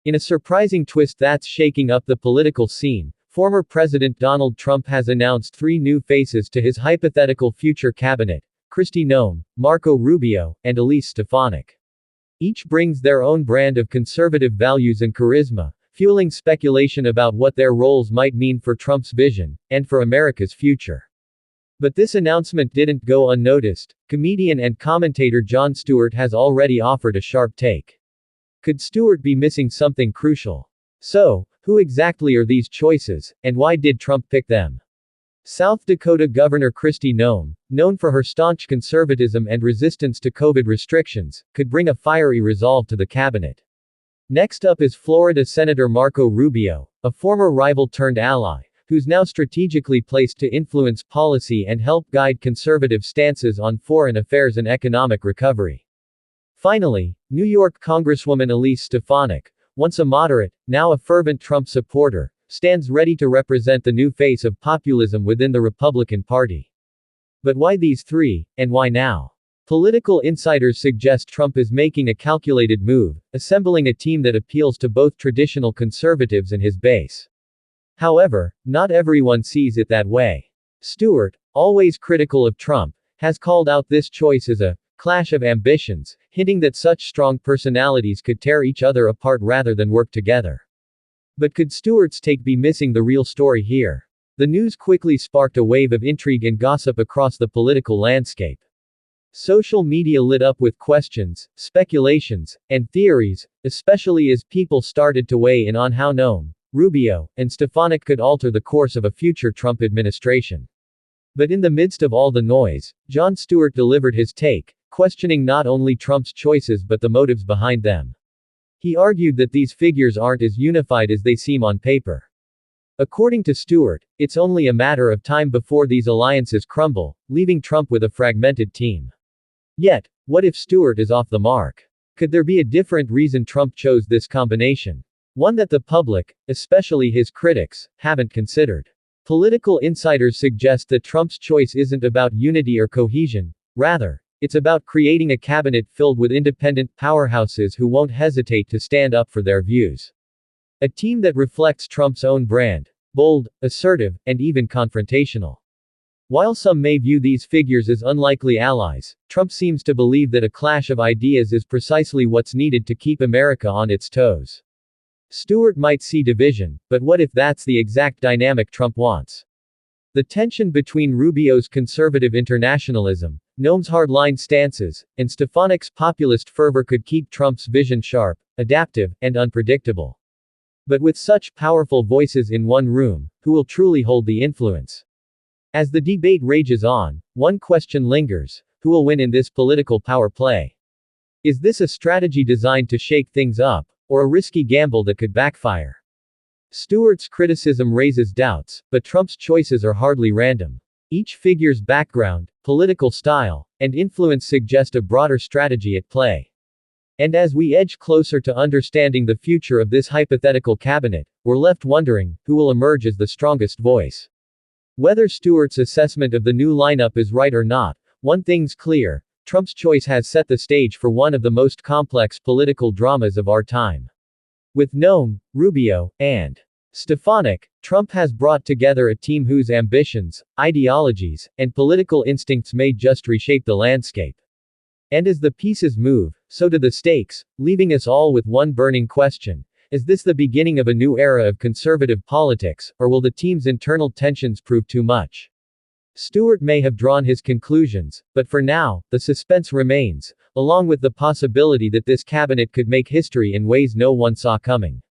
In a surprising twist that's shaking up the political scene, former President Donald Trump has announced 3 new faces to his hypothetical future cabinet: Kristi Noem, Marco Rubio, and Elise Stefanik. Each brings their own brand of conservative values and charisma, fueling speculation about what their roles might mean for Trump's vision, and for America's future. But this announcement didn't go unnoticed. Comedian and commentator Jon Stewart has already offered a sharp take. Could Stewart be missing something crucial? So, who exactly are these choices, and why did Trump pick them? South Dakota Governor Kristi Noem, known for her staunch conservatism and resistance to COVID restrictions, could bring a fiery resolve to the cabinet. Next up is Florida Senator Marco Rubio, a former rival turned ally, who's now strategically placed to influence policy and help guide conservative stances on foreign affairs and economic recovery. Finally, New York Congresswoman Elise Stefanik, once a moderate, now a fervent Trump supporter, stands ready to represent the new face of populism within the Republican Party. But why these 3, and why now? Political insiders suggest Trump is making a calculated move, assembling a team that appeals to both traditional conservatives and his base. However, not everyone sees it that way. Stewart, always critical of Trump, has called out this choice as a clash of ambitions, hinting that such strong personalities could tear each other apart rather than work together. But could Stewart's take be missing the real story here? The news quickly sparked a wave of intrigue and gossip across the political landscape. Social media lit up with questions, speculations, and theories, especially as people started to weigh in on how Noem, Rubio, and Stefanik could alter the course of a future Trump administration. But in the midst of all the noise, Jon Stewart delivered his take, questioning not only Trump's choices but the motives behind them. He argued that these figures aren't as unified as they seem on paper. According to Stewart, it's only a matter of time before these alliances crumble, leaving Trump with a fragmented team. Yet, what if Stewart is off the mark? Could there be a different reason Trump chose this combination? One that the public, especially his critics, haven't considered. Political insiders suggest that Trump's choice isn't about unity or cohesion. Rather, it's about creating a cabinet filled with independent powerhouses who won't hesitate to stand up for their views. A team that reflects Trump's own brand: bold, assertive, and even confrontational. While some may view these figures as unlikely allies, Trump seems to believe that a clash of ideas is precisely what's needed to keep America on its toes. Stewart might see division, but what if that's the exact dynamic Trump wants? The tension between Rubio's conservative internationalism, Noem's hardline stances, and Stefanik's populist fervor could keep Trump's vision sharp, adaptive, and unpredictable. But with such powerful voices in one room, who will truly hold the influence? As the debate rages on, one question lingers: who will win in this political power play? Is this a strategy designed to shake things up, or a risky gamble that could backfire? Stewart's criticism raises doubts, but Trump's choices are hardly random. Each figure's background, political style, and influence suggest a broader strategy at play. And as we edge closer to understanding the future of this hypothetical cabinet, we're left wondering, who will emerge as the strongest voice? Whether Stewart's assessment of the new lineup is right or not, one thing's clear: Trump's choice has set the stage for one of the most complex political dramas of our time. With Noem, Rubio, and Stefanik, Trump has brought together a team whose ambitions, ideologies, and political instincts may just reshape the landscape. And as the pieces move, so do the stakes, leaving us all with one burning question: is this the beginning of a new era of conservative politics, or will the team's internal tensions prove too much? Stewart may have drawn his conclusions, but for now, the suspense remains, along with the possibility that this cabinet could make history in ways no one saw coming.